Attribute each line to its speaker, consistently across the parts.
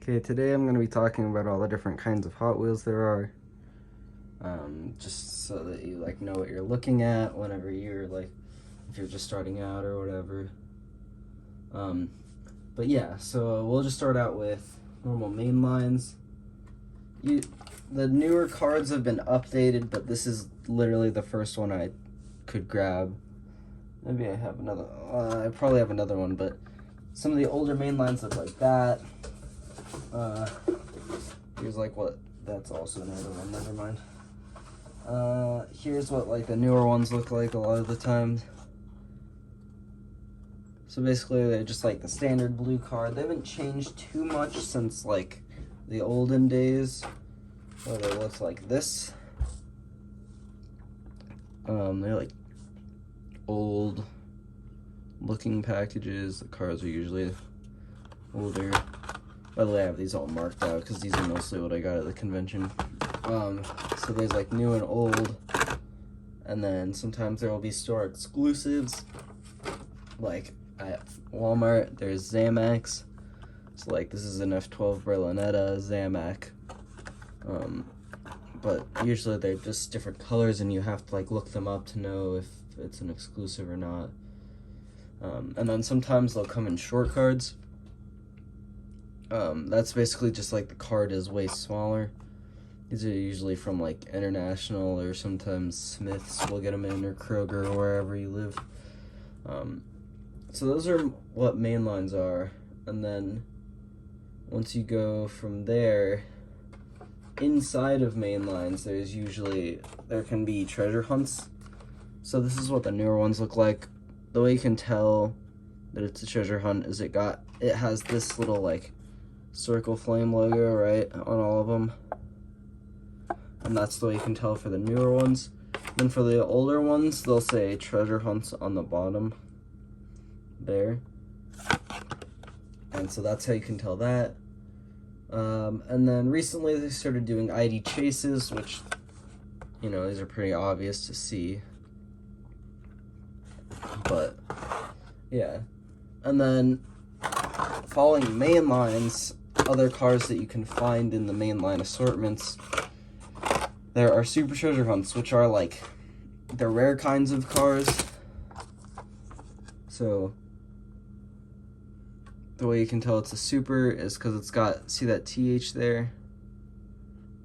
Speaker 1: Okay, today I'm going to be talking about all the different kinds of Hot Wheels there are. Just so that you know what you're looking at whenever you're if you're just starting out or whatever. But yeah, so we'll just start out with normal main lines. The newer cards have been updated, but this is literally the first one I could grab. Maybe I have another. I probably have another one, but some of the older main lines look like that. Here's what. That's also another one. Never mind. Here's what the newer ones look like a lot of the time. So basically, they're just the standard blue card. They haven't changed too much since the olden days, where they looked like this. They're old looking packages. The cards are usually older. By the way, I have these all marked out because these are mostly what I got at the convention. So there's new and old, and then sometimes there will be store exclusives. At Walmart, there's Zamax. So this is an F12 Berlinetta Zamac. But usually they're just different colors, and you have to look them up to know if it's an exclusive or not. And then sometimes they'll come in short cards. That's basically just the card is way smaller. These are usually from International, or sometimes Smith's will get them in, or Kroger, or wherever you live. So those are what main lines are. And then once you go from there, inside of main lines, there can be treasure hunts. So this is what the newer ones look like. The way you can tell that it's a treasure hunt is it has this little circle flame logo right on all of them, and that's the way you can tell for the newer ones. Then for the older ones, they'll say treasure hunts on the bottom there, and so that's how you can tell that. And then recently they started doing ID chases, which these are pretty obvious to see, but yeah. And then following main lines, other cards that you can find in the mainline assortments, there are super treasure hunts, which are the rare kinds of cars. So the way you can tell it's a super is because it's got, see that TH there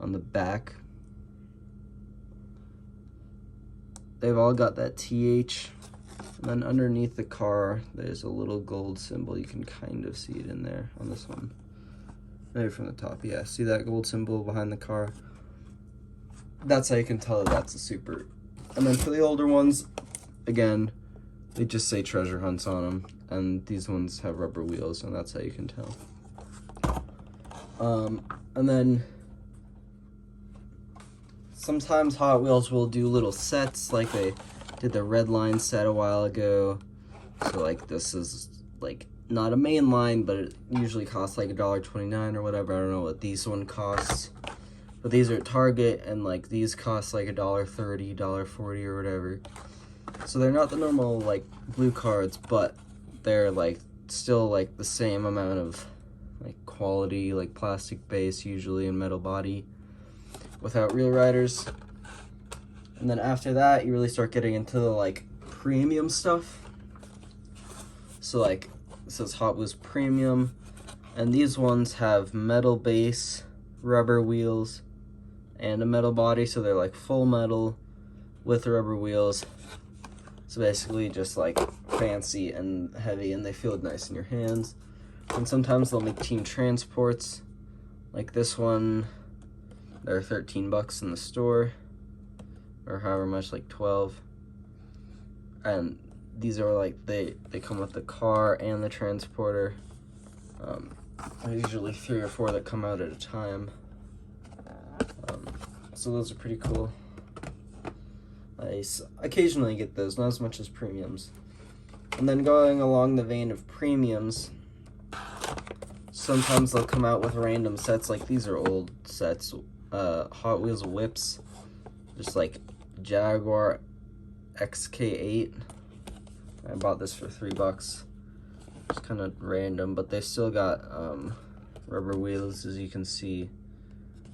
Speaker 1: on the back? They've all got that TH. And then underneath the car, there's a little gold symbol. You can kind of see it in there on this one. Maybe from the top, yeah. See that gold symbol behind the car? That's how you can tell that that's a super. And then for the older ones, again, they just say treasure hunts on them. And these ones have rubber wheels, and that's how you can tell. And then sometimes Hot Wheels will do little sets, like they did the red line set a while ago. So this is not a main line, but it usually costs $1.29 or whatever. I don't know what these one costs, but these are at Target, and these cost $1.30, $1.40 or whatever. So they're not the normal blue cards, but they're still the same amount of quality, plastic base usually and metal body without real riders. And then after that, you really start getting into the premium stuff. So it says Hot Wheels Premium, and these ones have metal base, rubber wheels, and a metal body. So they're full metal with rubber wheels. So basically just fancy and heavy, and they feel nice in your hands. And sometimes they'll make team transports, like this one. They're $13 in the store, or however much, 12. And these are they come with the car and the transporter. There's usually 3 or 4 that come out at a time. So those are pretty cool. I occasionally get those, not as much as premiums. And then going along the vein of premiums, sometimes they'll come out with random sets. These are old sets. Hot Wheels whips, just Jaguar XK8. I bought this for $3. It's kind of random, but they still got rubber wheels, as you can see.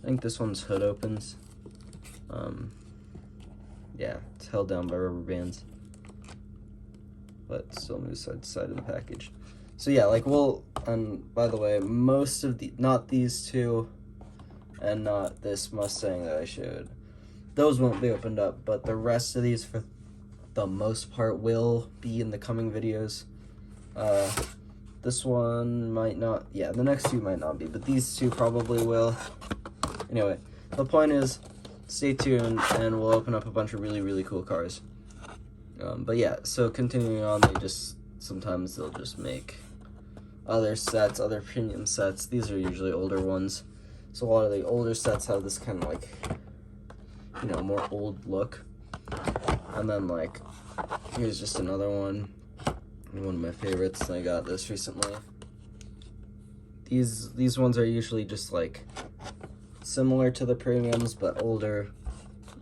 Speaker 1: I think this one's hood opens. Yeah, it's held down by rubber bands, but still moves side to side of the package. So yeah, like and by the way, most of not these two and not this Mustang that I showed, those won't be opened up, but the rest of these for the most part will be in the coming videos. This one might not, yeah, the next two might not be, but these two probably will. Anyway, the point is, stay tuned and we'll open up a bunch of really, really cool cars. But yeah, so continuing on, sometimes they'll just make other sets, other premium sets. These are usually older ones. So a lot of the older sets have this kind of like, you know, more old look. And then like, here's just another one of my favorites. I got this recently. These ones are usually just like similar to the premiums but older,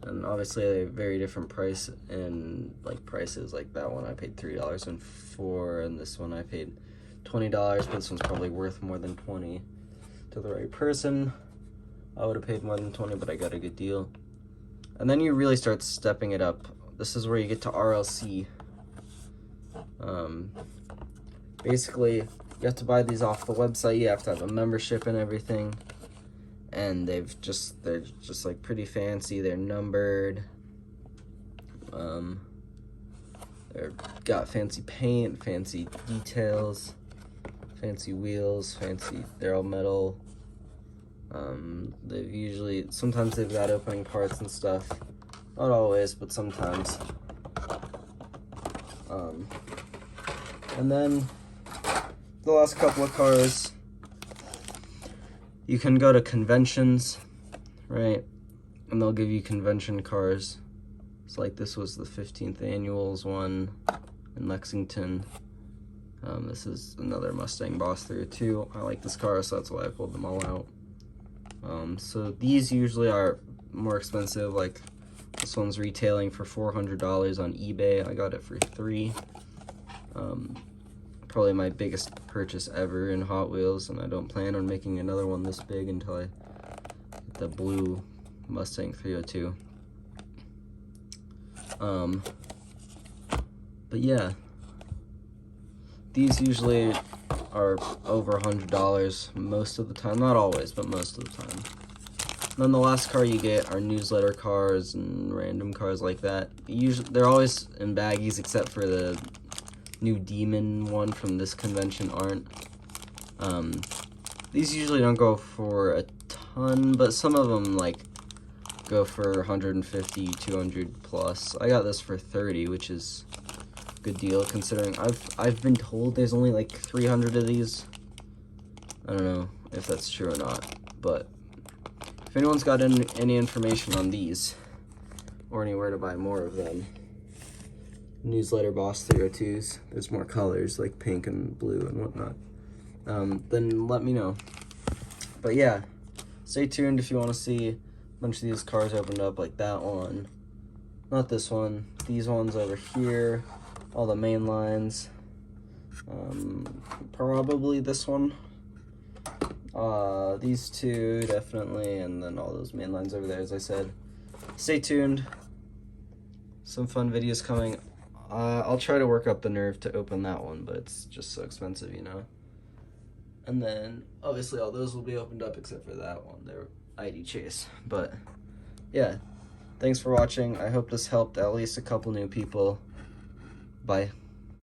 Speaker 1: and obviously a very different price and like prices. Like that one I paid $3.04 and this one I paid $20, but this one's probably worth more than $20 to the right person. I would have paid more than $20, but I got a good deal. And then you really start stepping it up. This is where you get to RLC. Basically, you have to buy these off the website. You have to have a membership and everything. And they're just like pretty fancy. They're numbered. They're got fancy paint, fancy details, fancy wheels, they're all metal. Sometimes they've got opening parts and stuff. Not always, but sometimes. And then the last couple of cars, you can go to conventions, right? And they'll give you convention cars. It's like this was the 15th annuals one in Lexington. This is another Mustang Boss 302. I like this car, so that's why I pulled them all out. So these usually are more expensive. Like this one's retailing for $400 on eBay. I got it for $3. Probably my biggest purchase ever in Hot Wheels, and I don't plan on making another one this big until I get the blue Mustang 302. But yeah, these usually are over $100 most of the time. Not always, but most of the time. And then the last car you get are newsletter cars and random cars like that. Usually, they're always in baggies, except for the new Demon one from this convention aren't. These usually don't go for a ton, but some of them like go for 150, 200 plus. I got this for 30, which is a good deal considering I've been told there's only like 300 of these. I don't know if that's true or not, but if anyone's got any information on these or anywhere to buy more of them, Newsletter Boss 302s, there's more colors like pink and blue and whatnot, then let me know. But yeah, stay tuned if you want to see a bunch of these cars opened up, like that one, not this one, these ones over here, all the main lines, probably this one, these two definitely, and then all those main lines over there. As I said, stay tuned, some fun videos coming. I'll try to work up the nerve to open that one, but it's just so expensive, you know. And then obviously all those will be opened up except for that one. They're ID Chase. But yeah, thanks for watching. I hope this helped at least a couple new people. Bye.